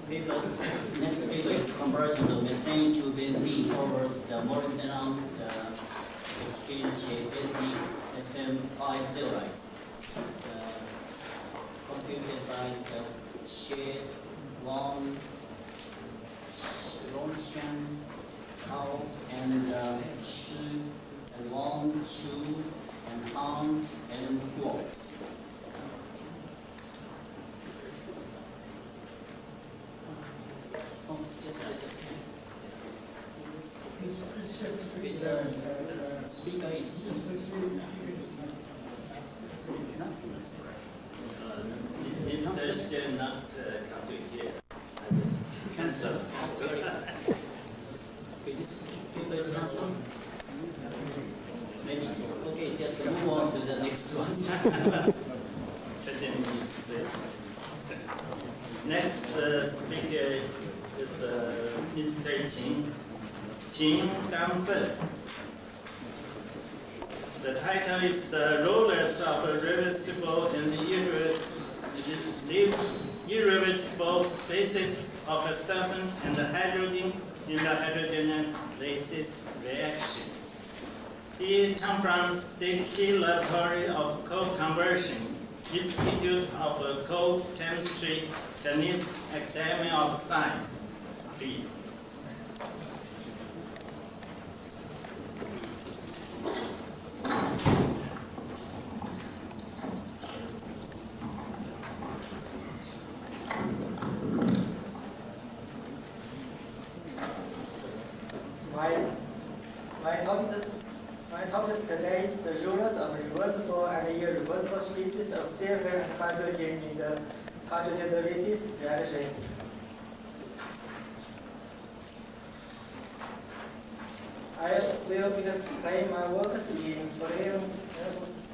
Next figure is conversion of methane to benzene over the molybdenum exchange benzene SM5 zeolites. Computed by Xie Long Shan Hao and Shi and Wang Xu and Hans and Guo. Speaker is Mr. Xie not come to here. cancel. Okay, this speaker is cancelled. Maybe okay, just move on to the next one. Next speaker is Mr. Qin Zhangfen. The title is The Rollers of Reversible and Irreversible Species of sulfur and hydrogen in the hydrogenolysis reaction. He comes from State Key Laboratory of Coal Conversion, Institute of Coal Chemistry, Chinese Academy of Science. Please. My topic today is the roles of reversible and irreversible species of sulfur and hydrogen in the hydrogenolysis reactions. I will explain my works in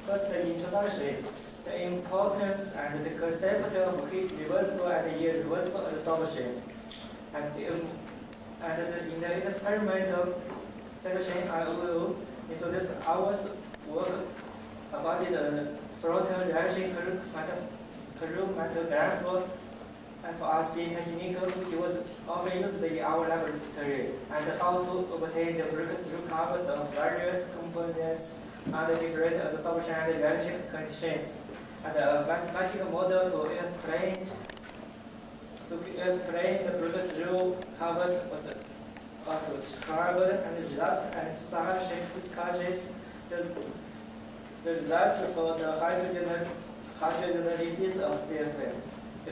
first introduction, the importance and the concept of reversible and irreversible absorption, and in the experimental section, I will introduce our work about the proton reaction chromatograph FRC technique, which was often used in our laboratory, and how to obtain the breakthrough covers of various components under different absorption and reaction conditions, and a mathematical model to explain the breakthrough covers was also described and results and such discussions the results for the hydrogenolysis of sulfur, the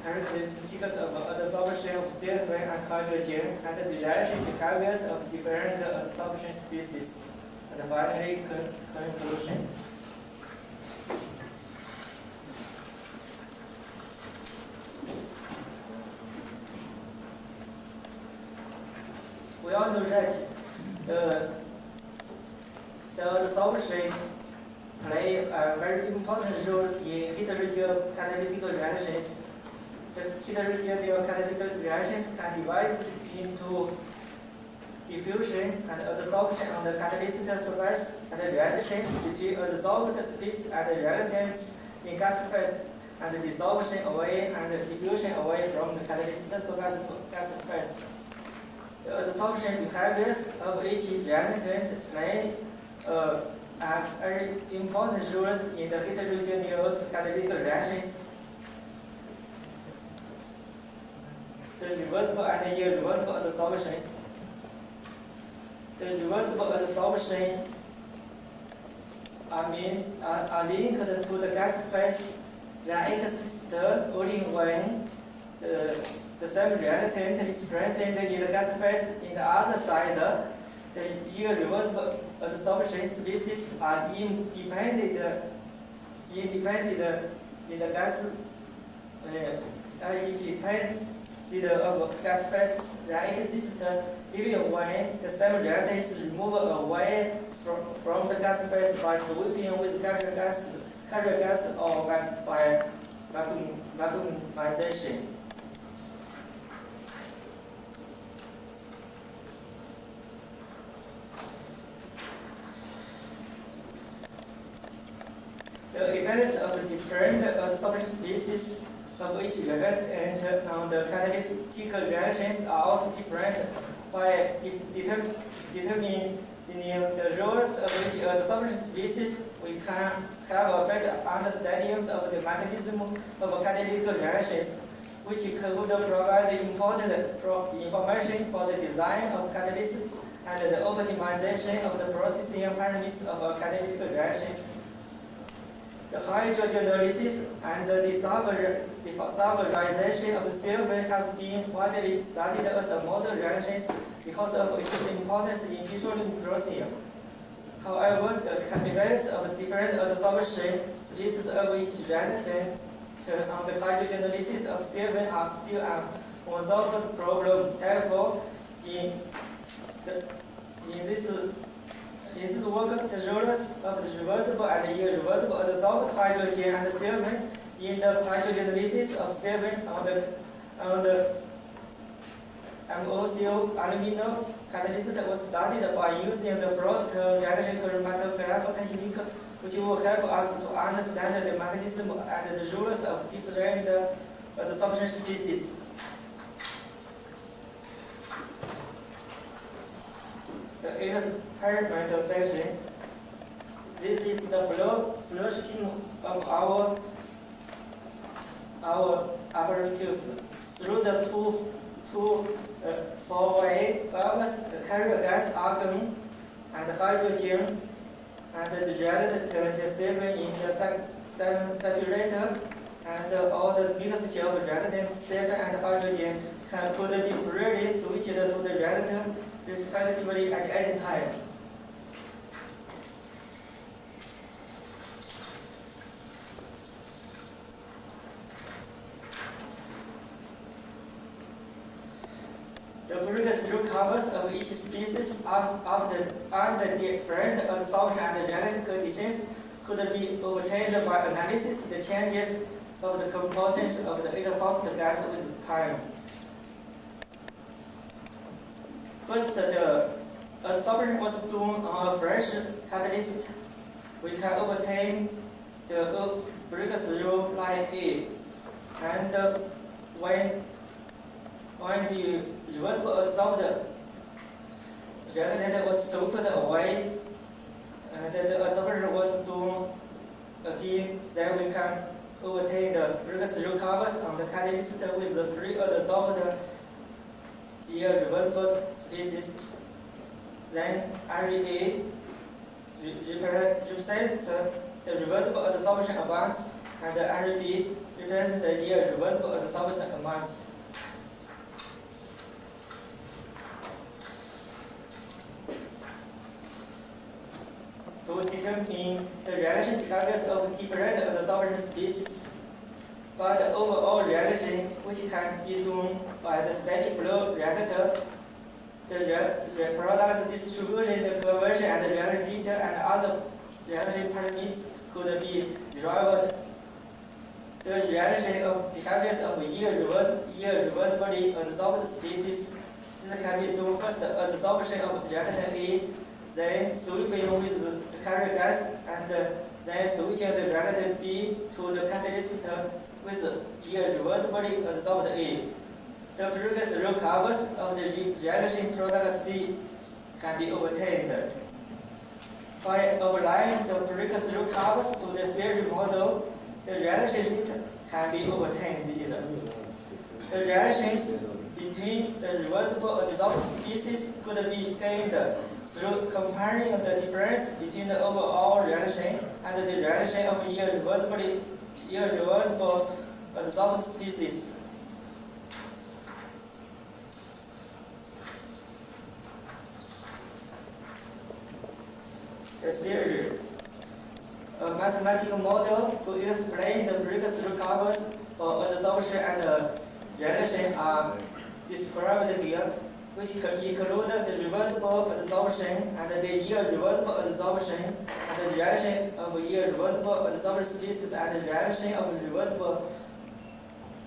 characteristics of adsorption of sulfur and hydrogen, and the reaction behaviors of different adsorption species, and finally conclusion. We all know that the adsorption play a very important role in heterogenolytic reactions. The heterogenolytic reactions can divide into diffusion and adsorption on the catalyst surface, and reactions between adsorbed species and reactants in gas phase, and dissolution away and diffusion away from the catalyst surface gas phase. The adsorption behaviors of each reactant play very important roles in the heterogeneous catalytic reactions. The reversible and irreversible adsorptions. The reversible adsorption are linked to the gas phase that exists only when the same reactant is present in the gas phase. In the other side, the irreversible adsorption species are independent in the gas independent of gas phases that exist even when the same reactant is removed away from the gas phase by sweeping with carrier gas or by vacuumization. The effects of different adsorption species of each reagent, and the catalytic reactions are also different. By determining the roles of each adsorption species, we can have a better understanding of the mechanism of catalytic reactions, which could provide important information for the design of catalysts and the optimization of the processing parameters of catalytic reactions. The hydrogenolysis and the desulfurization of thiophene have been widely studied as a model reactions because of its importance in petroleum processing. However, the effects of different adsorption species of each reactant on the hydrogenolysis of thiophene are still an unsolved problem. Therefore, in this work, the roles of the reversible and irreversible adsorbed hydrogen and thiophene in the hydrogenolysis of thiophene on the MOCO aluminum catalyst was studied by using the float reaction chromatograph technique, which will help us to understand the mechanism and the rules of different adsorption species. The experimental section. This is the flow scheme of our apparatus. Through the four-way valves, the carrier gas argon and hydrogen and the reactant thiophene in the saturator, and all the mixture of reactants, thiophene and hydrogen could be freely switched to the reactor respectively at any time. The breakthrough covers of each species under different adsorption and reaction conditions could be obtained by analysis the changes of the composition of the exhaust gas with time. First, the adsorption was done on a fresh catalyst. We can obtain the breakthrough line A, and when the reversible adsorbed reactant was soaked away, and the adsorption was done again, then we can obtain the breakthrough covers on the catalyst with the pre-adsorbed irreversible species. Then area represents the reversible adsorption amounts, and area B represents the irreversible adsorption amounts. To determine the reaction behaviors of different adsorption species, but the overall reaction, which can be done by the steady flow reactor, the product's distribution, the conversion and the reaction rate, and other reaction parameters could be derived. The reaction of behaviors of irreversibly adsorbed species. This can be done first adsorption of reactant A, then sweeping with the carrier gas, and then switching the reactant B to the catalyst with irreversibly adsorbed A. The breakthrough covers of the reaction product C can be obtained. By applying the breakthrough covers to the theory model, the reaction rate can be obtained. The reactions between the reversible adsorbed species could be gained through comparing the difference between the overall reaction and the reaction of irreversible adsorbed species. The theory. A mathematical model to explain the breakthrough covers for adsorption and reaction are described here, which include the reversible adsorption and the irreversible adsorption, and the reaction of irreversible adsorbed species and the reaction of reversible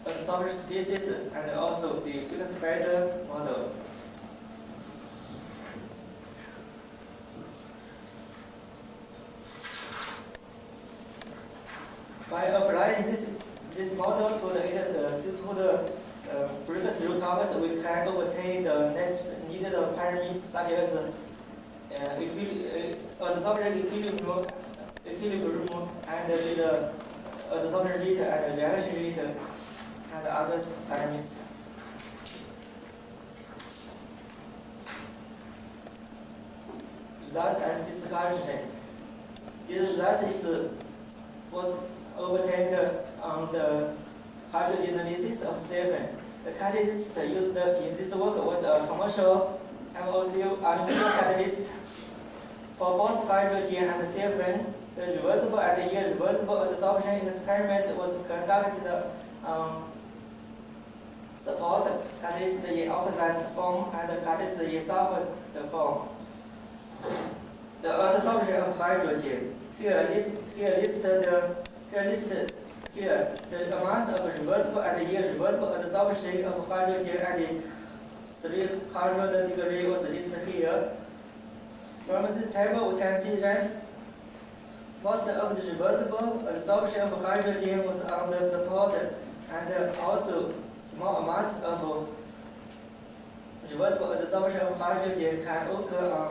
adsorbed species, and also the fixed bed model. By applying this breakthrough carbons, we can obtain the needed parameters such as adsorption equilibrium, and the adsorption rate and reaction rate and other parameters. Results and discussion. These results was obtained on the hydrogenolysis of Thiophene. The catalyst used in this work was a commercial MOCU aluminum catalyst. For both hydrogen and Thiophene, the reversible and irreversible adsorption experiments was conducted on support catalyst in oxidized form and catalyst in sulfur form. The adsorption of hydrogen here the amounts of reversible and irreversible adsorption of hydrogen at 300 degrees was listed here. From this table, we can see that most of the reversible adsorption of hydrogen was on the support, and also small amounts of reversible adsorption of hydrogen can occur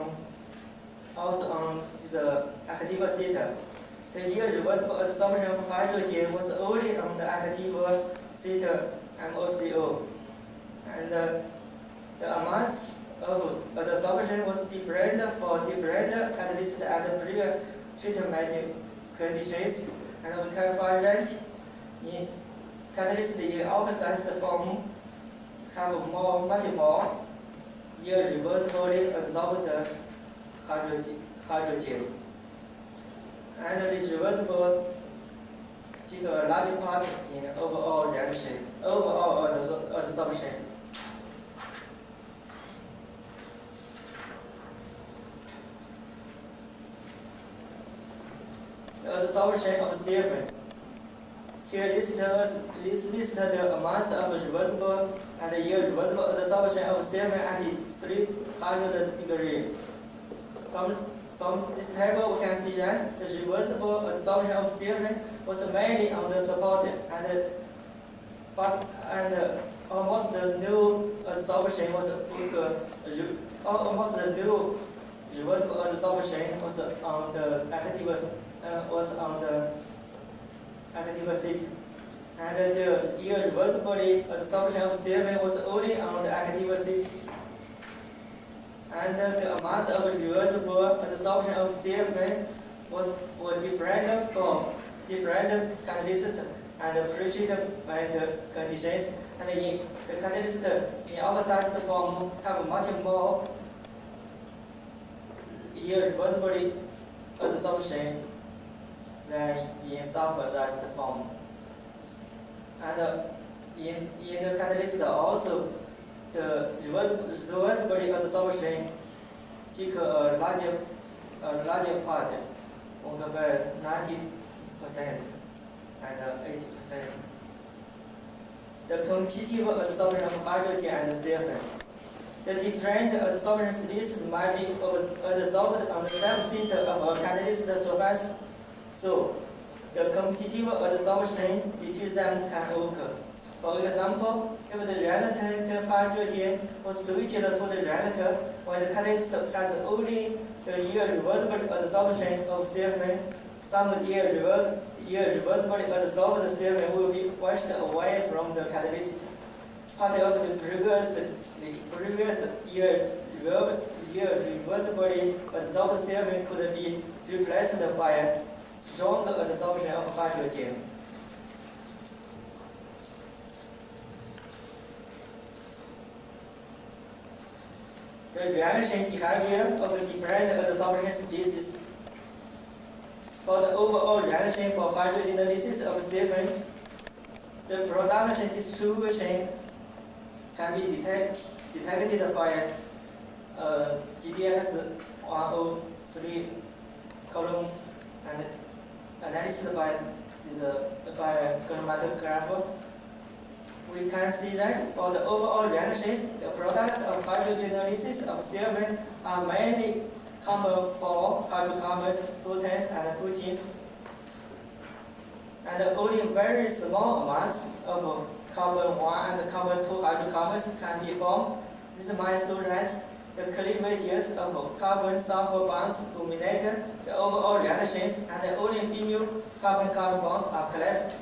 also on the active site. The irreversible adsorption of hydrogen was only on the active site MOCO, and the amounts of adsorption was different for different catalysts at pre-treatment conditions, and we can find that in catalysts in oxidized form have much more irreversibly adsorbed hydrogen. And this reversible take a large part in overall reaction, overall adsorption. The adsorption of Thiophene. Here listed the amounts of reversible and irreversible adsorption of Thiophene at 300 degrees. From this table, we can see that the reversible adsorption of Thiophene was mainly on the support, and almost the new adsorption was almost the new reversible adsorption was on the active site, and the irreversible adsorption of Thiophene was only on the active site. And the amount of reversible adsorption of Thiophene were different for different catalysts and pre-treatment conditions. And in the catalyst in oxidized form have much more irreversible adsorption than in sulfurized form. And in the catalyst also, the reversible adsorption take a larger part, over 90% and 80%. The competitive adsorption of hydrogen and Thiophene. The different adsorption species might be adsorbed on the same sheet of a catalyst surface, so the competitive adsorption between them can occur. For example, if the reactant hydrogen was switched to the reactor when the catalyst has only the irreversible adsorption of Thiophene, some irreversibly adsorbed Thiophene will be washed away from the catalyst. Part of the previous irreversibly adsorbed Thiophene could be replaced by strong adsorption of hydrogen. The reaction behavior of different adsorption species. For the overall reaction for hydrogenolysis of Thiophene, the production distribution can be detected by GDX 103 column and analysis by chromatograph. We can see that for the overall reactions, the products of hydrogenolysis of Thiophene are mainly common for hydrocarbons, proteins, and proteins. and only very small amounts of carbon 1 and carbon 2 hydrocarbons can be formed. This might show that the cleavages of carbon-sulfur bonds dominate the overall reactions, and only few carbon-carbon bonds are left.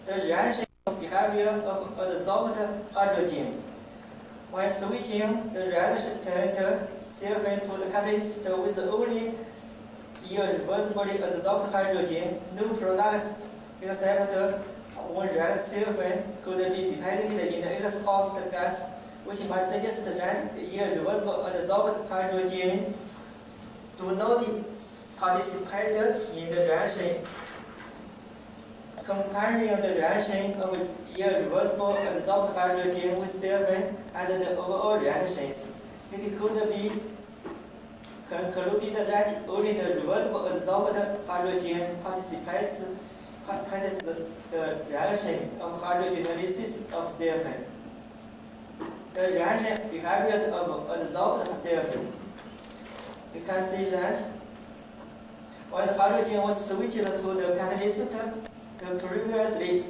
The reaction behavior of adsorbed hydrogen. When switching the reactant Thiophene to the catalyst with only irreversibly adsorbed hydrogen, no products except one react Thiophene could be detected in the exhaust gas, which might suggest that irreversible adsorbed hydrogen do not participate in the reaction. Comparing the reaction of irreversible adsorbed hydrogen with Thiophene and the overall reactions, it could be concluded that only the reversible adsorbed hydrogen participates the reaction of hydrogenolysis of Thiophene. The reaction behaviors of adsorbed Thiophene. You can see that when the hydrogen was switched to the catalyst, the previously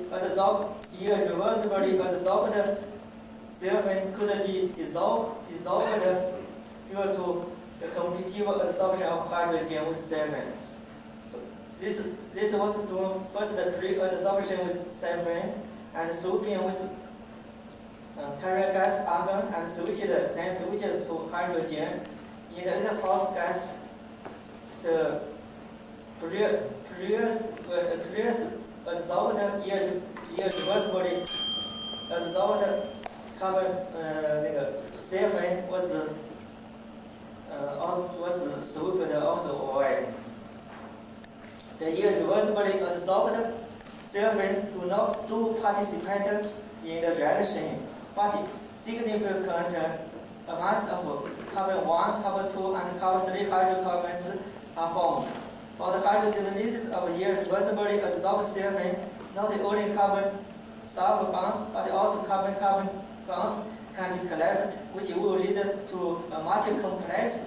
irreversibly adsorbed Thiophene could be dissolved due to the competitive adsorption of hydrogen with Thiophene. This was done first the pre-adsorption with Thiophene and swapping with carrier gas argon and then switched to hydrogen. In the exhaust gas, the previous adsorbed irreversibly adsorbed carbon Thiophene was swapped also away. The irreversibly adsorbed Thiophene do participate in the reaction, but significant amounts of carbon 1, carbon 2, and carbon 3 hydrocarbons are formed. For the hydrogenolysis of irreversibly adsorbed Thiophene, not only carbon-sulfur bonds, but also carbon-carbon bonds can be collected, which will lead to a much complex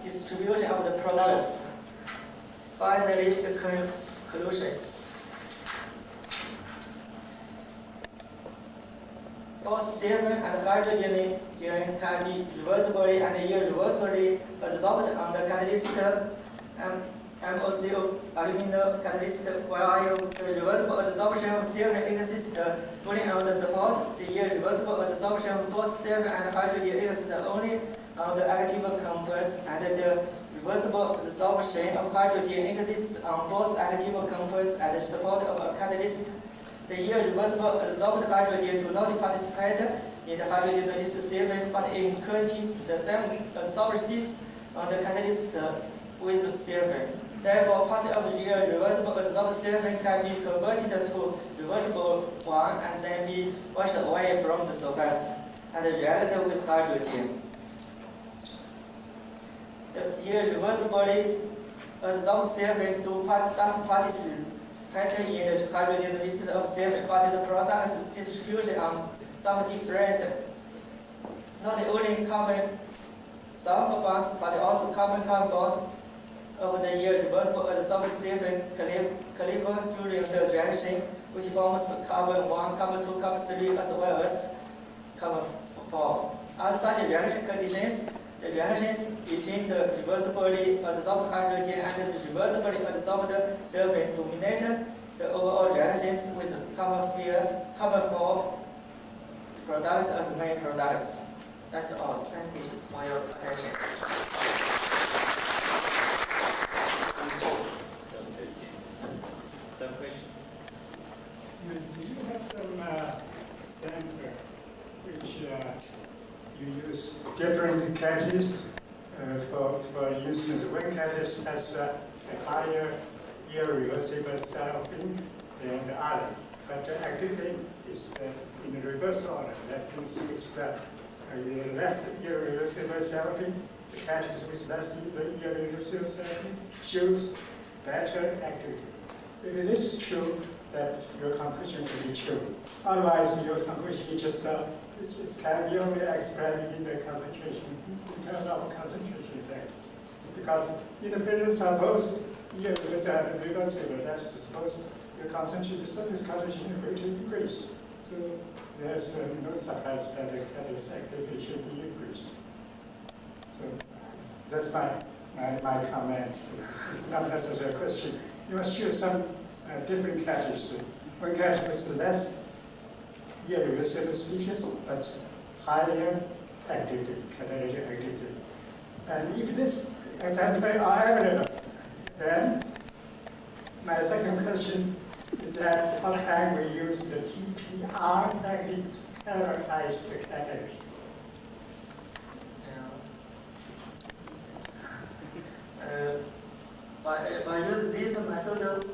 distribution of the products. Finally, the conclusion. Both Thiophene and hydrogen can be reversibly and irreversibly adsorbed on the catalyst MOCO aluminum catalyst, while the reversible adsorption of Thiophene exists only on the support. The irreversible adsorption of both Thiophene and hydrogen exists only on the active compounds, and the reversible adsorption of hydrogen exists on both active compounds and the support of a catalyst. The irreversible adsorbed hydrogen do not participate in the hydrogenolysis Thiophene, but incorporates the same adsorptions on the catalyst with Thiophene. Therefore, part of the irreversible adsorbed Thiophene can be converted to reversible one and then be washed away from the surface and react with hydrogen. The irreversibly adsorbed Thiophene does participate in the hydrogenolysis of Thiophene, but the product's distribution are somewhat different. Not only carbon-sulfur bonds, but also carbon-carbon bonds of the irreversible adsorbed Thiophene cleave during the reaction, which forms carbon 1, carbon 2, carbon 3, as well as carbon 4. Under such reaction conditions, the reactions between the reversibly adsorbed hydrogen and the reversibly adsorbed Thiophene dominate the overall reactions with carbon 4 products as main products. That's all. Thank you for your attention. Some question? Do you have some sample which you use different catalysts for instance, one catalyst has a higher irreversible Thiophene than the other, but the activity is in the reverse order. That means it's less irreversible Thiophene. The catalyst with less irreversible Thiophene shows better activity. If it is true, that your conclusion will be true. Otherwise, your conclusion is just it can be only expressed in the concentration, in terms of concentration effect. Because in the presence of both Yeah, because reversible, that's supposed the concentration, the surface concentration will increase. So there's no surprise that the catalyst activity should be increased. So that's my comment. It's not necessarily a question. You must choose some different catalysts. One catalyst with less irreversible species, but higher activity, catalytic activity. And if this example are available, then my second question is that how can we use the TPR technique to characterize the catalyst? By use this method,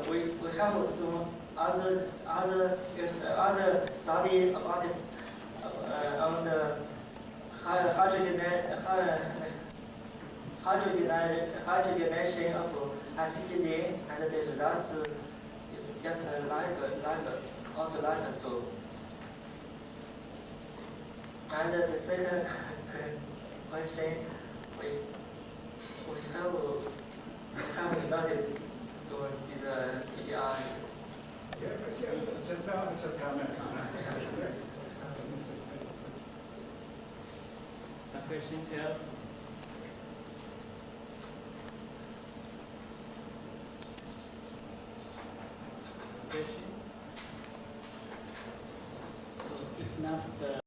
we have to do other study about on the hydrogenation of acetyl, and the results is just also like so. And the second question, we have invited to the TPR. Yeah, just comment on that. Some questions here?